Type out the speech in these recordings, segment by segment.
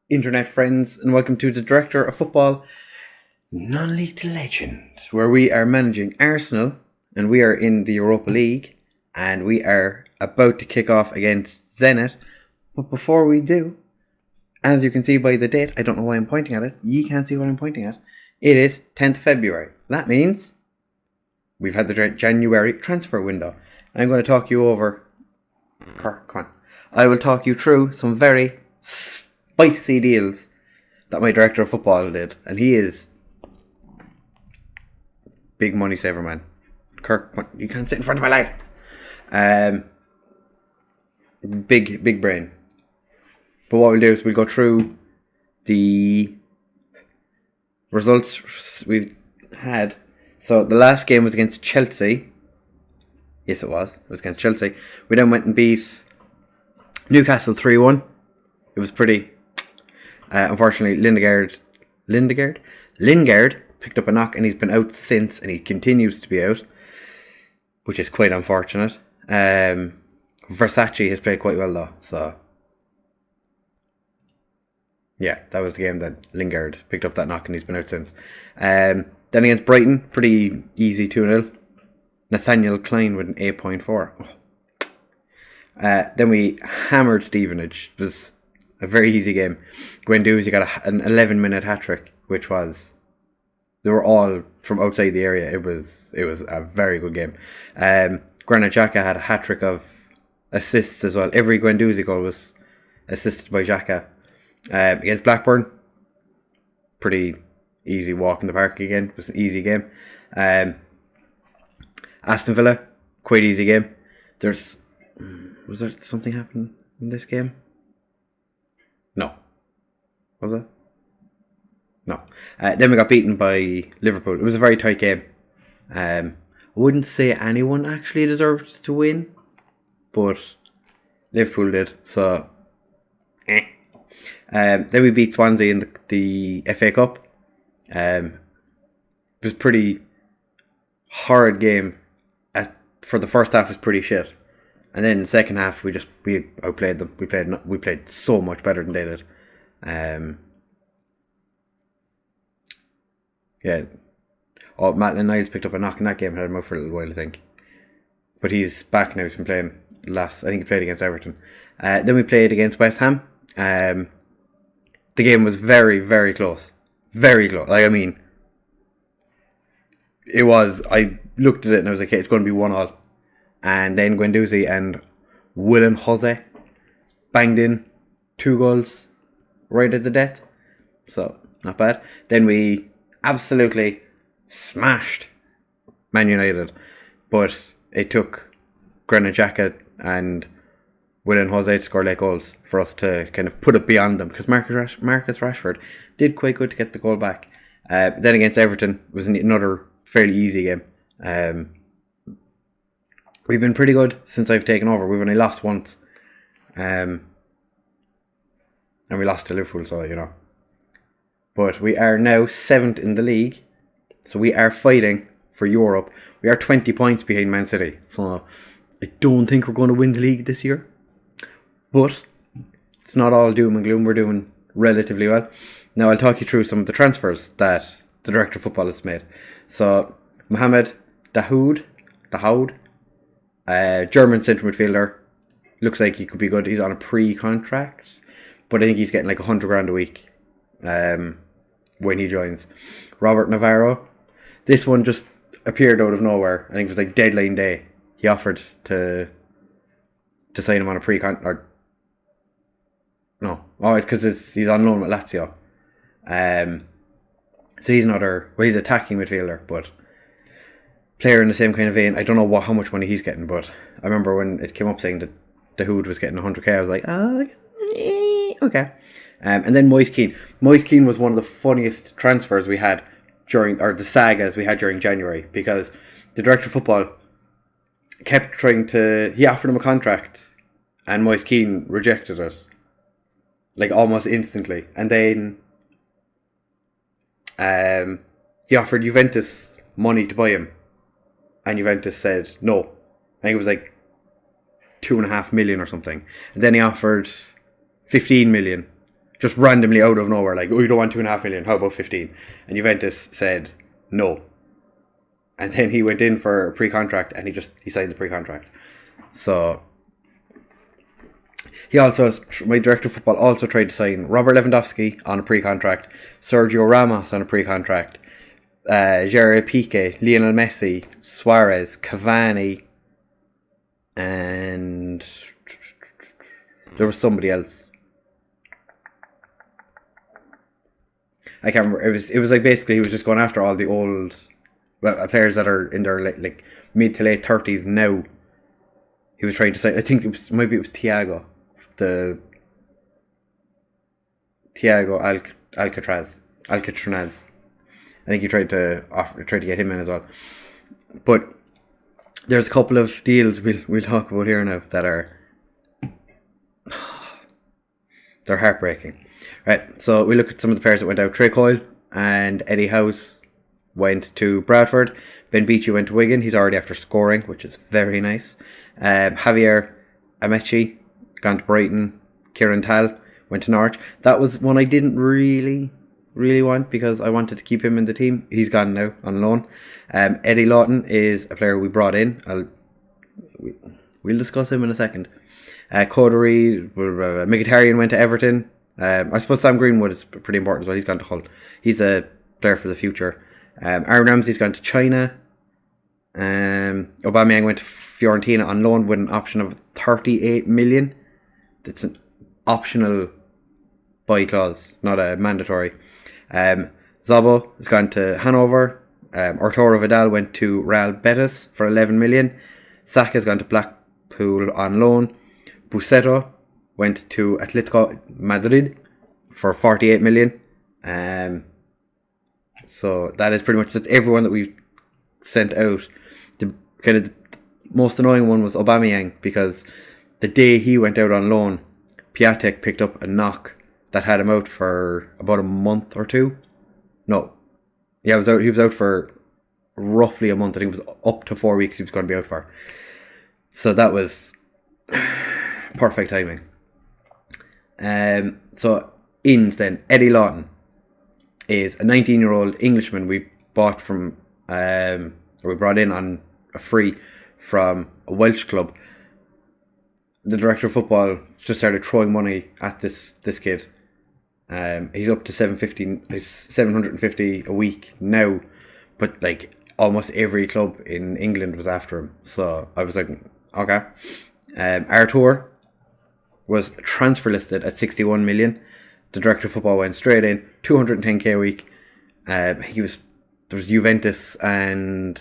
internet friends, and welcome to the Director of Football Non-League to Legend, where we are managing Arsenal, and we are in the Europa League, and we are about to kick off against Zenit. But before we do, as you can see by the date, I don't know why I'm pointing at it, you can't see what I'm pointing at, it is 10th February. That means we've had the January transfer window. I'm going to talk you over... Come on. I will talk you through some very spicy deals that my director of football did, and he is big money saver, man. Kirk, you can't sit in front of my light. Big brain. But what we'll do is we'll go through the results we've had. So the last game was against Chelsea. Yes, it was. It was against Chelsea. We then went and beat Newcastle 3-1. It was pretty... unfortunately, Lingard picked up a knock and he's been out since, and he continues to be out, which is quite unfortunate. Versace has played quite well though, so yeah, that was the game that Lingard picked up that knock and he's been out since. Then against Brighton, pretty easy 2-0. Nathaniel Klein with an 8.4. Then we hammered Stevenage. It was a very easy game. Guendouzi got an 11-minute hat-trick, which was... They were all from outside the area. It was a very good game. Granit Xhaka had a hat-trick of assists as well. Every Guendouzi goal was assisted by Xhaka. Against Blackburn, pretty easy walk in the park again. It was an easy game. Aston Villa, quite easy game. Was there something happening in this game? No. Was it? No. Then we got beaten by Liverpool. It was a very tight game. I wouldn't say anyone actually deserved to win, but Liverpool did. So, then we beat Swansea in the FA Cup. It was a pretty hard game. For the first half, it was pretty shit. And then in the second half, we outplayed them. We played so much better than they did. Yeah. Oh, Maitland Niles picked up a knock in that game. Had him out for a little while, I think. But he's back now. He's been playing I think he played against Everton. Then we played against West Ham. The game was very, very close. Very close. Like, I mean, it was. I looked at it and I was like, okay, it's going to be 1-1. And then Guendouzi and Willian Jose banged in 2 goals right at the death. So, not bad. Then we absolutely smashed Man United. But it took Granit Xhaka and Willian Jose to score late goals for us to kind of put it beyond them. Because Marcus Rashford did quite good to get the goal back. Then against Everton was another fairly easy game. We've been pretty good since I've taken over. We've only lost once. And we lost to Liverpool, so, you know. But we are now 7th in the league. So we are fighting for Europe. We are 20 points behind Man City. So I don't think we're going to win the league this year. But it's not all doom and gloom. We're doing relatively well. Now I'll talk you through some of the transfers that the Director of Football has made. So Mohamed Dahoud, German centre midfielder, looks like he could be good. He's on a pre-contract, but I think he's getting like $100,000 a week when he joins. Robert Navarro, this one just appeared out of nowhere. I think it was like deadline day. He offered to sign him on a pre-contract. No, it's because he's on loan with Lazio. So he's he's attacking midfielder, but player in the same kind of vein. I don't know how much money he's getting, but I remember when it came up saying that Dahoud was getting 100k, I was like, okay. And then Moise Kean. Moise Kean was one of the funniest transfers we had the sagas we had during January, because the Director of Football kept he offered him a contract, and Moise Kean rejected it, like almost instantly. And then he offered Juventus money to buy him. And Juventus said no. I think it was like 2.5 million or something. And then he offered 15 million. Just randomly out of nowhere, like, oh, you don't want 2.5 million, how about 15? And Juventus said no. And then he went in for a pre-contract and he signed the pre-contract. So my director of football also tried to sign Robert Lewandowski on a pre-contract, Sergio Ramos on a pre-contract, Gerard Piqué, Lionel Messi, Suarez, Cavani, and there was somebody else. I can't remember. It was like basically he was just going after all the old players that are in their like mid to late 30s now. He was trying to say, I think maybe it was Thiago Alcatraz. I think he tried to get him in as well. But there's a couple of deals we'll talk about here now that are they're heartbreaking. Right, so we look at some of the players that went out. Trey Coyle and Eddie House went to Bradford. Ben Beachy went to Wigan. He's already after scoring, which is very nice. Javier Amechi gone to Brighton. Kieran Tal went to Norwich. That was one I didn't really want because I wanted to keep him in the team. He's gone now on loan. Eddie Lawton is a player we brought in. We'll discuss him in a second. Coterie, Mkhitaryan went to Everton. I suppose Sam Greenwood is pretty important as well. He's gone to Hull. He's a player for the future. Aaron Ramsey's gone to China. Aubameyang went to Fiorentina on loan with an option of 38 million. That's an optional buy clause, not a mandatory. Zabo has gone to Hanover. Arturo Vidal went to Real Betis for 11 million. Saka has gone to Blackpool on loan. Bussetto went to Atletico Madrid for 48 million. So that is pretty much everyone that we've sent out. The kind of the most annoying one was Aubameyang because the day he went out on loan, Piatek picked up a knock that had him out for about a month or two. No. Yeah, he was out for roughly a month. I think it was up to 4 weeks he was going to be out for. So that was perfect timing. So Inns then, Eddie Lawton is a 19-year-old Englishman we bought from, we brought in on a free from a Welsh club. The director of football just started throwing money at this kid. He's up to 750 a week now, but like almost every club in England was after him. So I was like, okay. Artur was transfer listed at 61 million. The director of football went straight in, 210k a week. There was Juventus and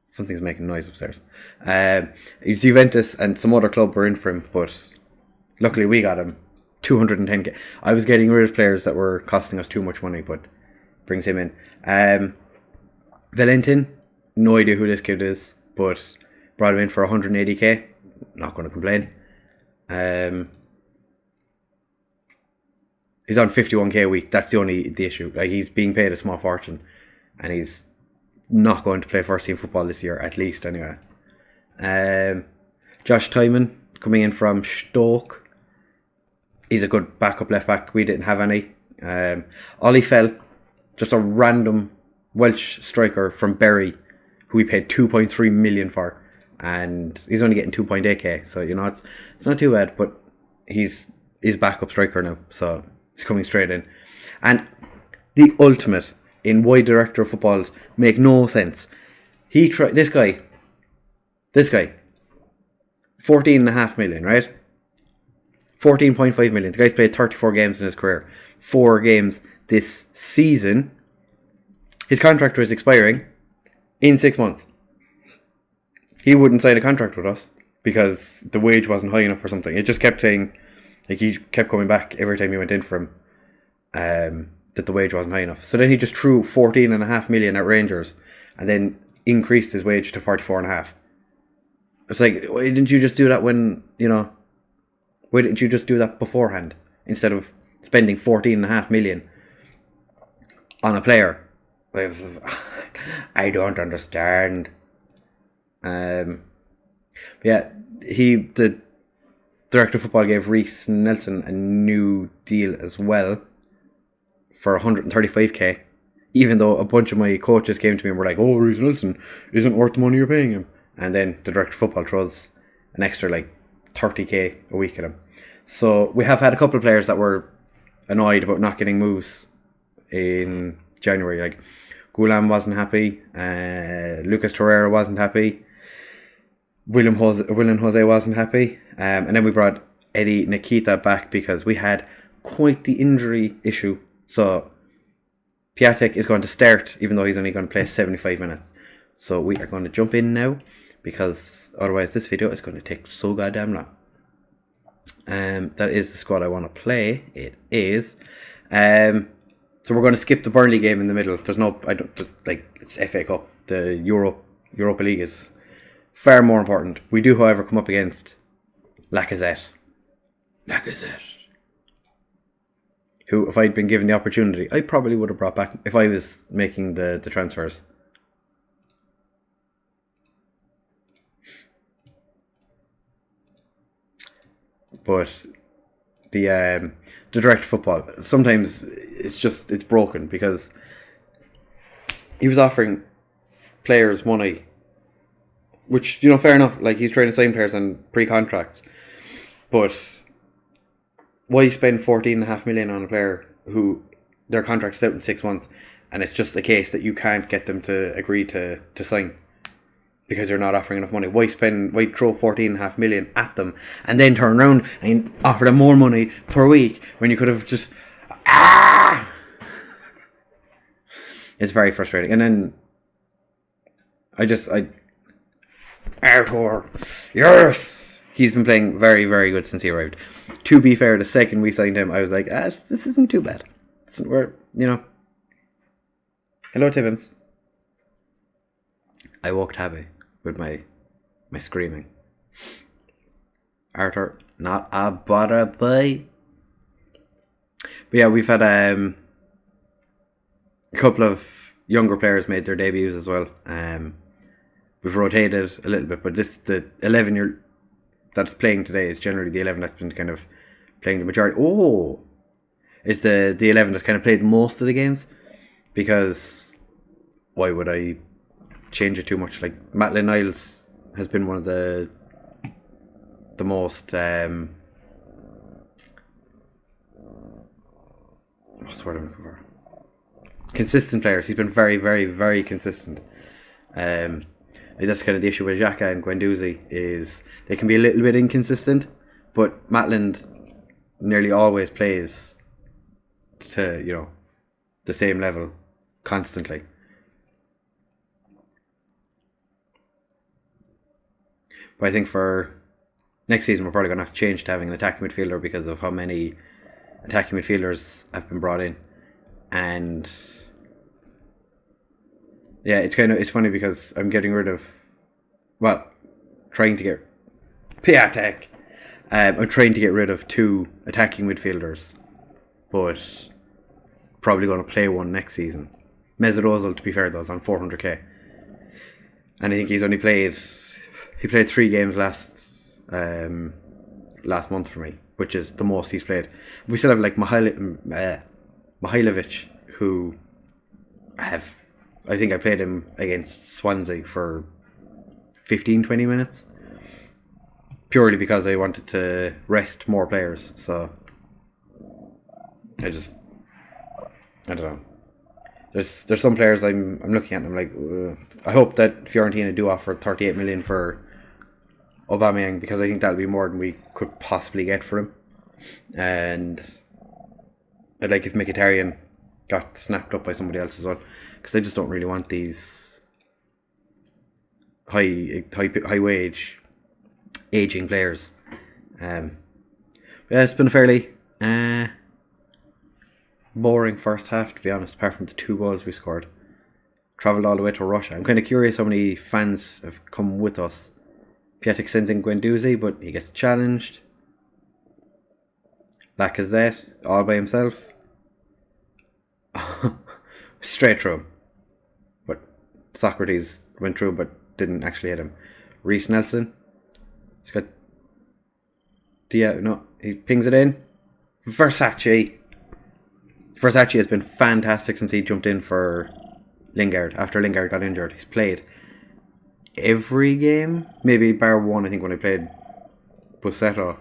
something's making noise upstairs. It's Juventus and some other club were in for him, but luckily we got him 210k. I was getting rid of players that were costing us too much money, but brings him in. Valentin, no idea who this kid is, but brought him in for 180k. Not going to complain. He's on 51k a week. That's the issue. Like, he's being paid a small fortune, and he's not going to play first team football this year, at least anyway. Josh Tyman coming in from Stoke. He's a good backup left back. We didn't have any. Ollie Fell, just a random Welsh striker from Bury, who we paid 2.3 million for, and he's only getting 2.8k. So it's not too bad. But he's backup striker now, so he's coming straight in. And the ultimate in why director of footballs make no sense. He tried this guy, 14.5 million, right? 14.5 million. The guy's played 34 games in his career. 4 games this season. His contract was expiring in 6 months. He wouldn't sign a contract with us because the wage wasn't high enough or something. It just kept saying, like, he kept coming back every time he went in for him, that the wage wasn't high enough. So then he just threw 14.5 million at Rangers and then increased his wage to 44.5. It's like, why didn't you just do that why didn't you just do that beforehand instead of spending 14.5 million on a player This is, I don't understand. Yeah, the director of football gave Reece Nelson a new deal as well for 135k. Even though a bunch of my coaches came to me and were like, "Oh, Reece Nelson isn't worth the money you're paying him," and then the director of football throws an extra like 30k a week at him. So we have had a couple of players that were annoyed about not getting moves in January. Like Gulam wasn't happy, Lucas Torreira wasn't happy, William Jose wasn't happy, and then we brought Eddie Nikita back because we had quite the injury issue. So Piatek is going to start, even though he's only going to play 75 minutes. So we are going to jump in now, because otherwise this video is going to take so goddamn long. That is the squad I want to play. It is. So we're going to skip the Burnley game in the middle. There's no, I don't like, it's FA Cup. The Europa League is far more important. We do, however, come up against Lacazette, who, if I'd been given the opportunity, I probably would have brought back if I was making the transfers. But the direct football, sometimes it's broken, because he was offering players money, which, you know, fair enough. Like, he's trying to sign players on pre-contracts, but why spend 14.5 million on a player who their contract is out in 6 months, and it's just a case that you can't get them to agree to sign because you're not offering enough money? Why throw 14.5 million at them and then turn around and offer them more money per week when you could have just It's very frustrating. And then Arthur, yes, he's been playing very, very good since he arrived. To be fair, the second we signed him, I was like, this isn't too bad. We're, you know. Hello, Tibbins. I woke Tabby with my screaming. Arthur, not a butter boy. But yeah, we've had a couple of younger players made their debuts as well. We've rotated a little bit, but the 11 that's playing today is generally the 11 that's been kind of playing the majority. Oh, it's the 11 that's kind of played most of the games, because why would I change it too much? Like, Maitland Niles has been one of the most what's the word I'm looking for? Consistent players. He's been very, very, very consistent. That's kind of the issue with Xhaka and Guendouzi, is they can be a little bit inconsistent, but Maitland nearly always plays to, you know, the same level constantly. But I think for next season we're probably going to have to change to having an attacking midfielder, because of how many attacking midfielders have been brought in. And yeah, it's funny because I'm getting rid of, trying to get Piatek. I'm trying to get rid of 2 attacking midfielders, but probably going to play one next season. Mesut Ozil, to be fair, though, is on 400k, and I think he's only played 3 games last month for me, which is the most he's played. We still have like Mihailovic, who I think I played him against Swansea for 15-20 minutes, purely because I wanted to rest more players. So I don't know. There's some players I'm looking at and I'm like, I hope that Fiorentina do offer 38 million for Aubameyang, because I think that'll be more than we could possibly get for him. And I'd like if Mkhitaryan got snapped up by somebody else as well, because I just don't really want these high wage aging players. Yeah, it's been a fairly boring first half, to be honest, apart from the 2 goals we scored. Travelled all the way to Russia. I'm kind of curious how many fans have come with us. Piatek sends in Guendouzi, but he gets challenged. Lacazette all by himself. Straight through him. Socrates went through but didn't actually hit him. Reece Nelson. He's got... no, he pings it in. Versace has been fantastic since he jumped in for Lingard. After Lingard got injured, he's played every game, maybe bar one, I think, when I played Bussetto.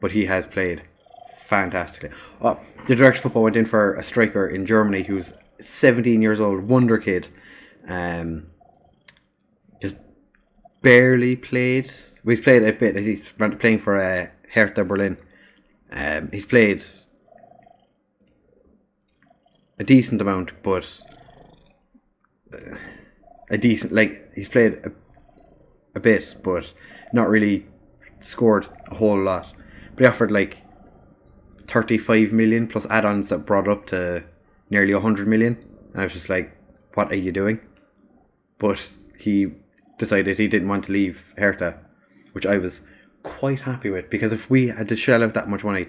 But he has played fantastically. Oh, the Director of Football went in for a striker in Germany who's 17 years old, wonder kid. Has barely played. Well, he's played a bit. He's playing for Hertha Berlin. He's played a decent amount, but he's played a bit, but not really scored a whole lot. But he offered 35 million plus add-ons that brought up to nearly 100 million. And I was just like, what are you doing? But he decided he didn't want to leave Hertha, which I was quite happy with, because if we had to shell out that much money,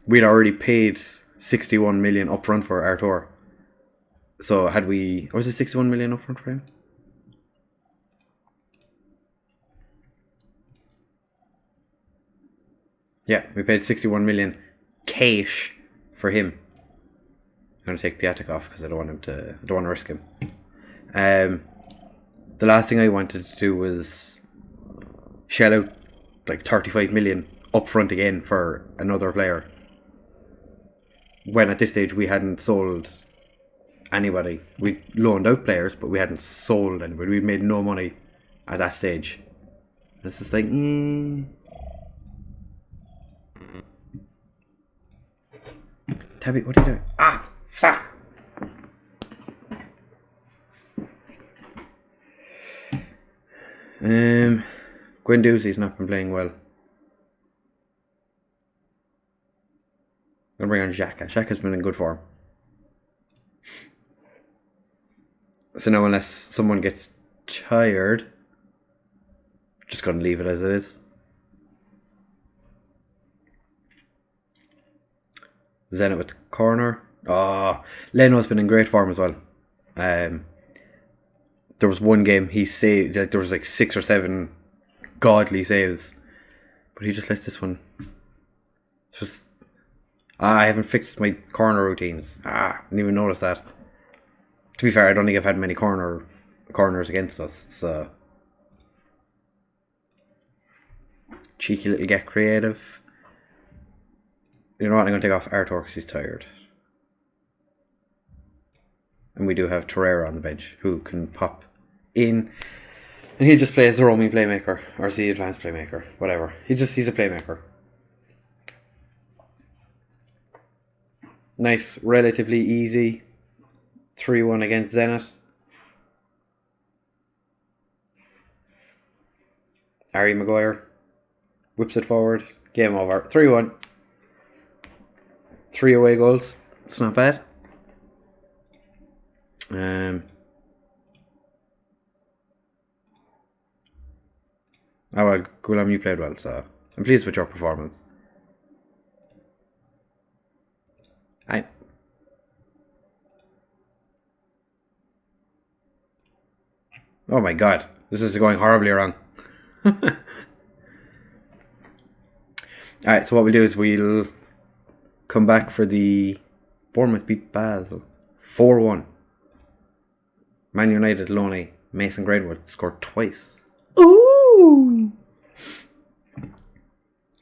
we'd already paid 61 million upfront for Artur. So had we... was it 61 million upfront for him? Yeah, we paid 61 million cash for him. I'm going to take Piatek off because I don't want to risk him. The last thing I wanted to do was shell out 35 million upfront again for another player, when at this stage we hadn't sold anybody. We loaned out players, but we hadn't sold anybody. We made no money at that stage. It's just Tabby, what are you doing? Ah! Fuck! Guendouzi's not been playing well. I'm going to bring on Xhaka. Xhaka's been in good form. So now, unless someone gets tired, just going to leave it as it is. Zenit with the corner. Oh, Leno's been in great form as well. There was one game he saved, there was 6 or 7 godly saves, but he just lets this one. Just I haven't fixed my corner routines. I didn't even notice that. To be fair, I don't think I've had many corners against us, so cheeky little get creative. You know what, I'm going to take off Artur because he's tired. And we do have Torreira on the bench, who can pop in. And he just plays the roaming playmaker, or the advanced playmaker, whatever. He's a playmaker. Nice, relatively easy 3-1 against Zenit. Harry Maguire whips it forward. Game over. 3-1. 3 away goals. It's not bad. Oh well, Gulam, you played well, so I'm pleased with your performance. Oh my god, this is going horribly wrong. Alright, so what we'll do is we'll come back for the Bournemouth beat Basel 4-1. Man United, Loney, Mason Greenwood scored twice. Ooh!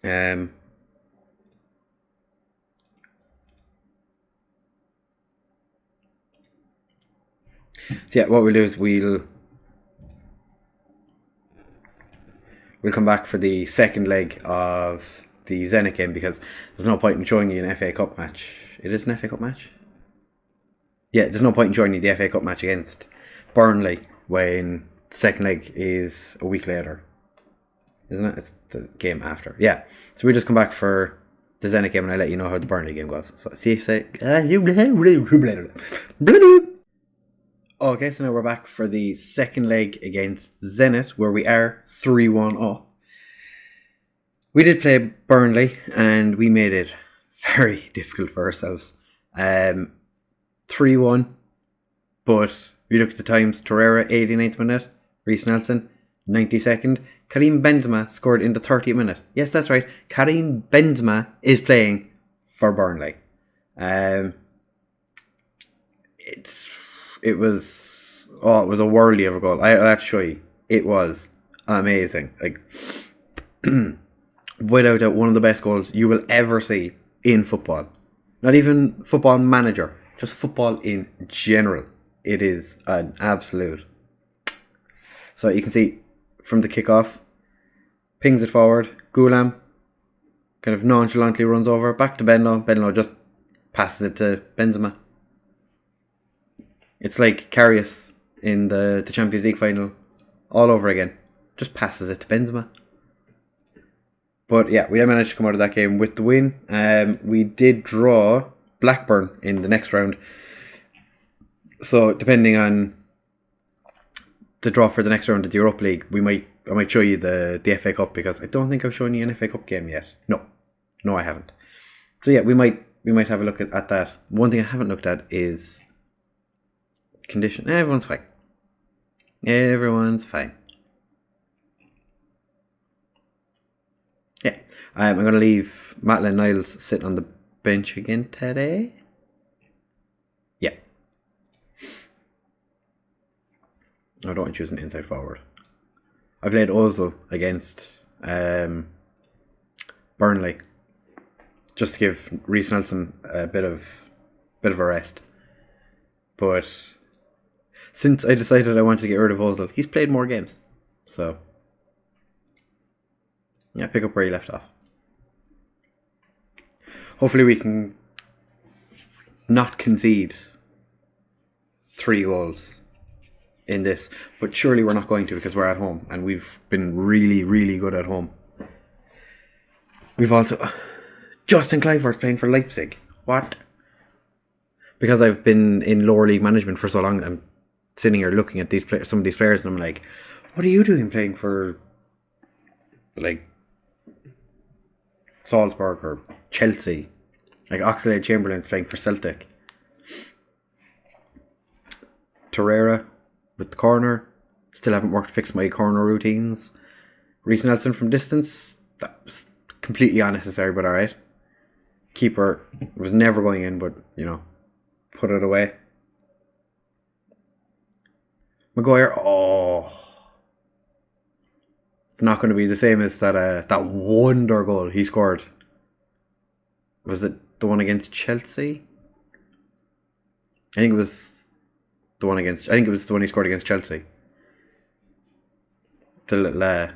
So yeah, what we'll do is we'll come back for the second leg of the Zenit game, because there's no point in showing you an FA Cup match. It is an FA Cup match? Yeah, there's no point in showing you the FA Cup match against Burnley when the second leg is a week later. Isn't it? It's the game after. Yeah. So we'll just come back for the Zenit game and I'll let you know how the Burnley game goes. So see you say. Okay, so now we're back for the second leg against Zenit, where we are 3-1 up. We did play Burnley and we made it very difficult for ourselves. 3-1, but We look at the times. Torreira, 89th minute. Reece Nelson, 92nd. Karim Benzema scored in the 30th minute. Yes, that's right. Karim Benzema is playing for Burnley. It was a worldly of a goal. I'll have to show you. It was amazing. Like, without doubt, one of the best goals you will ever see in football. Not even Football Manager, just football in general. It is an absolute. So you can see from the kickoff, pings it forward. Goulam kind of nonchalantly runs over, back to Benlo. Benlo just passes it to Benzema. It's like Karius in the Champions League final all over again. Just passes it to Benzema. But yeah, we managed to come out of that game with the win. We did draw Blackburn in the next round. So depending on the draw for the next round of the Europa League, I might show you the FA Cup, because I don't think I've shown you an FA Cup game yet. No, I haven't. So yeah, we might have a look at that. One thing I haven't looked at is condition. Everyone's fine. Yeah, I'm going to leave Maitland Niles sitting on the bench again today. Yeah. I don't want to choose an inside forward. I played Ozil against Burnley, just to give Reece Nelson a bit of a rest. But since I decided I wanted to get rid of Ozil, he's played more games. So yeah, pick up where you left off. Hopefully we can not concede 3 goals in this, but surely we're not going to, because we're at home and we've been really, really good at home. We've also Justin Kluivert playing for Leipzig. What? Because I've been in lower league management for so long, I'm sitting here looking at some of these players, and I'm like, what are you doing playing for, like, Salzburg or Chelsea? Like, Oxlade-Chamberlain's playing for Celtic. Torreira with the corner. Still haven't fixed my corner routines. Reece Nelson from distance. That was completely unnecessary, but alright. Keeper was never going in, but, put it away. Maguire, it's not going to be the same as that wonder goal he scored. Was it the one against Chelsea? I think it was the one he scored against Chelsea. The little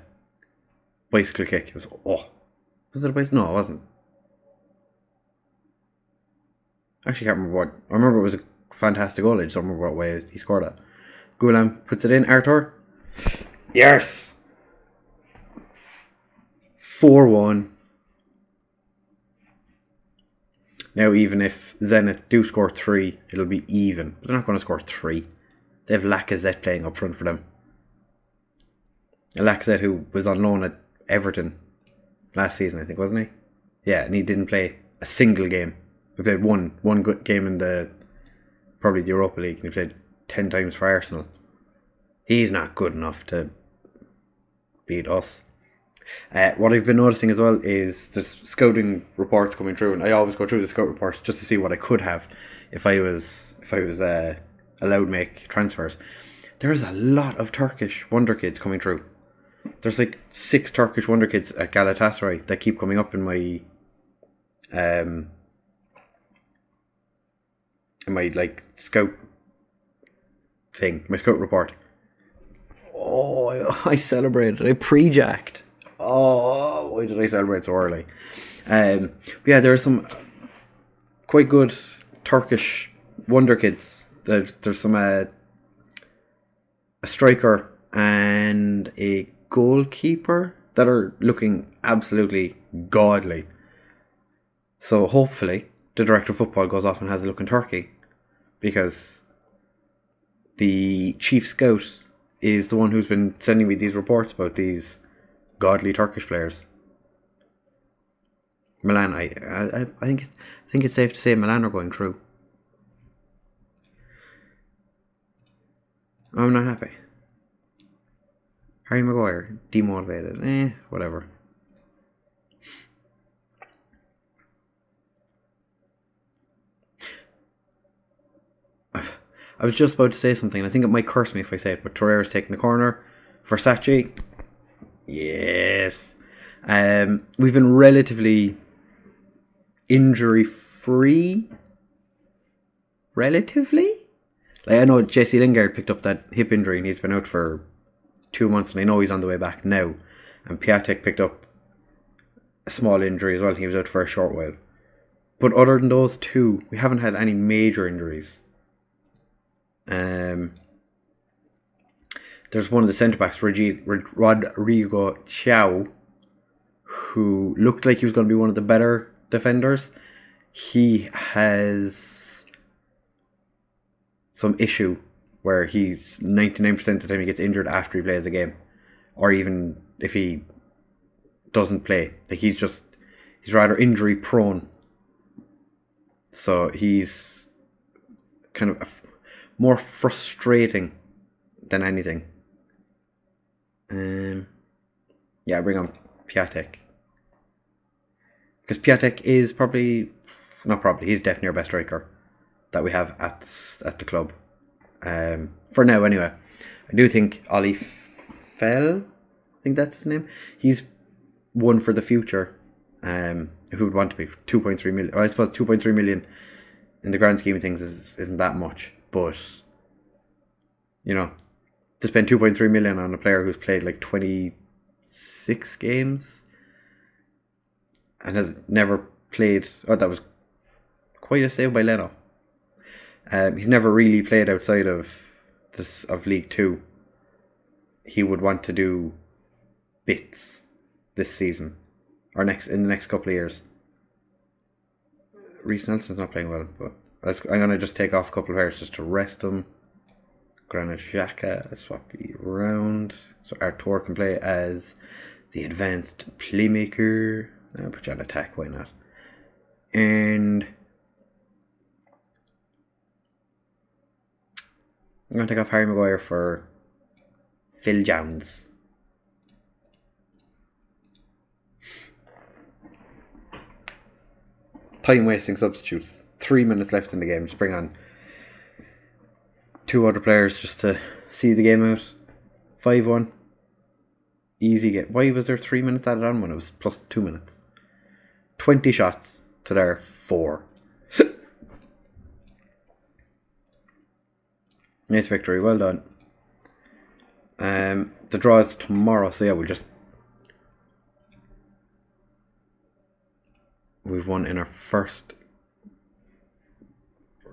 bicycle kick. It was Was it a bicycle? No, it wasn't. I actually can't remember what. I remember it was a fantastic goal. I just don't remember what way he scored it. Goulam puts it in. Arthur. Yes! 4-1. Now, even if Zenit do score 3, it'll be even. But they're not going to score 3. They have Lacazette playing up front for them. Lacazette, who was on loan at Everton last season, I think, wasn't he? Yeah, and he didn't play a single game. He played one good game in probably the Europa League, and he played 10 times for Arsenal. He's not good enough to beat us. What I've been noticing as well is there's scouting reports coming through, and I always go through the scout reports just to see what I could have if I was allowed to make transfers. There's a lot of Turkish wonder kids coming through. There's like 6 Turkish wonder kids at Galatasaray that keep coming up in my like scout thing, my scout report. I celebrated. I pre-jacked. Why did I celebrate so early? Yeah, there are some quite good Turkish wonder kids. There's some a striker and a goalkeeper that are looking absolutely godly. So hopefully the director of football goes off and has a look in Turkey, because the chief scout is the one who's been sending me these reports about these godly Turkish players. Milan, I think it's safe to say Milan are going through. I'm not happy. Harry Maguire, demotivated. Whatever. I was just about to say something. I think it might curse me if I say it, but Torreira's taking the corner. Versace. Yes. We've been relatively injury free. Relatively? Like, I know Jesse Lingard picked up that hip injury and he's been out for 2 months, and I know he's on the way back now. And Piatek picked up a small injury as well. He was out for a short while. But other than those two, we haven't had any major injuries. There's one of the centre backs, Rodrigo Chow, who looked like he was going to be one of the better defenders. He has some issue where he's 99% of the time he gets injured after he plays a game, or even if he doesn't play. Like, he's rather injury prone. So he's kind of more frustrating than anything. Yeah, bring on Piatek. Because Piatek is he's definitely our best striker that we have at the club. For now, anyway. I do think Ollie Fell, I think that's his name. He's one for the future. Who would want to be 2.3 million? Well, I suppose 2.3 million in the grand scheme of things isn't that much, but you know, to spend 2.3 million on a player who's played like 26 games and has never played. Oh, that was quite a save by Leno. He's never really played outside of League 2. He would want to do bits this season or in the next couple of years. Reece Nelson's not playing well, but I'm gonna just take off a couple of players just to rest him. Granit Xhaka, swap you around so Artur can play as the advanced playmaker. I'll put you on attack, why not? And I'm going to take off Harry Maguire for Phil Jones. Time wasting substitutes. 3 minutes left in the game. Just bring on 2 other players just to see the game out. 5-1. Easy game. Why was there 3 minutes added on when it was plus 2 minutes? 20 shots to their 4. Nice victory, well done. The draw is tomorrow, so yeah, we've won in our first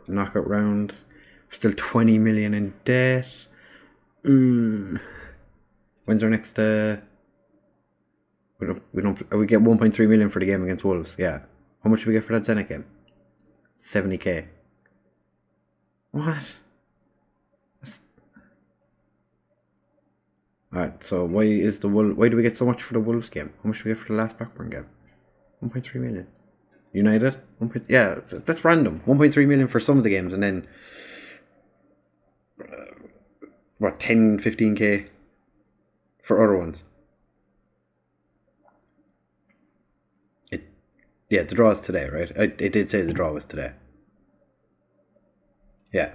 knockout round. We're still 20 million in debt. When's our next? We get 1.3 million for the game against Wolves. Yeah, how much do we get for that Zenit game? 70k. What? Alright, so why do we get so much for the Wolves game? How much do we get for the last Blackburn game? 1.3 million. United? Yeah, that's random. 1.3 million for some of the games, and then 10, 15k for other ones. The draw is today, right? It did say the draw was today. Yeah.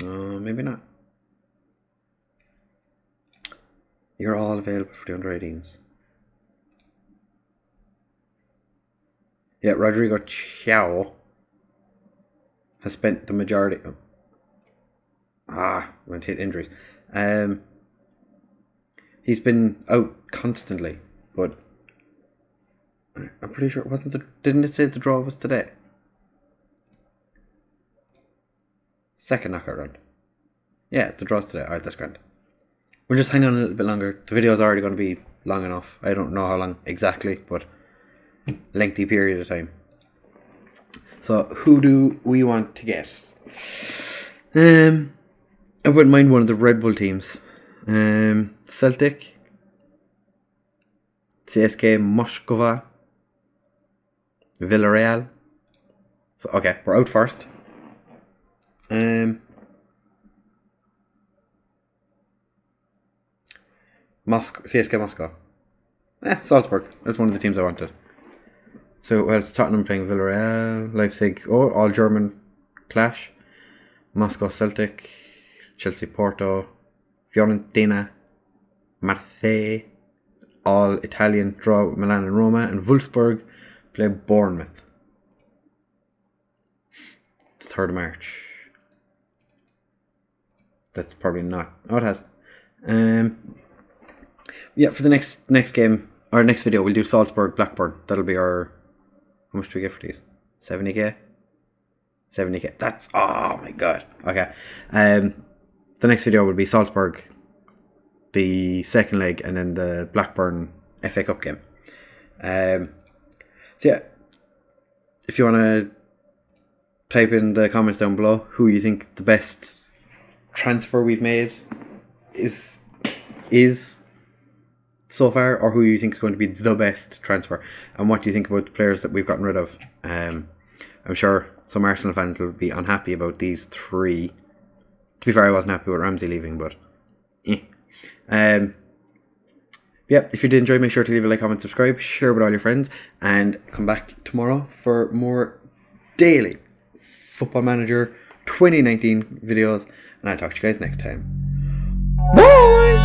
Maybe not. You're all available for the under 18s. Yeah, Rodrigo Chow has spent the majority. Went hit injuries. He's been out constantly, but I'm pretty sure it wasn't. Didn't it say the draw was today? Second knockout round. Yeah, the draw's today. Alright, that's grand. We'll just hang on a little bit longer. The video's already going to be long enough. I don't know how long exactly, but lengthy period of time. So, who do we want to get? I wouldn't mind one of the Red Bull teams. Celtic, CSK Moscova, Villarreal. So, okay, we're out first. CSK Moscow. Salzburg. That's one of the teams I wanted. So, well, it's Tottenham playing Villarreal, Leipzig, all German clash. Moscow Celtic, Chelsea Porto, Fiorentina, Marseille, all Italian draw with Milan and Roma, and Wolfsburg play Bournemouth. It's 3rd of March. That's probably not. Oh, it has. Yeah, for the next game, or next video, we'll do Salzburg, Blackburn. That'll be our... How much do we get for these? 70k? 70k. That's... Oh my god. Okay. The next video will be Salzburg, the second leg, and then the Blackburn FA Cup game. So yeah, if you want to type in the comments down below who you think the best transfer we've made is so far, or who you think is going to be the best transfer, and what do you think about the players that we've gotten rid of. I'm sure some Arsenal fans will be unhappy about these 3. To be fair, I wasn't happy with Ramsey leaving, but yeah, if you did enjoy, make sure to leave a like, comment, subscribe, share with all your friends, and come back tomorrow for more daily Football Manager 2019 videos, and I'll talk to you guys next time. Bye!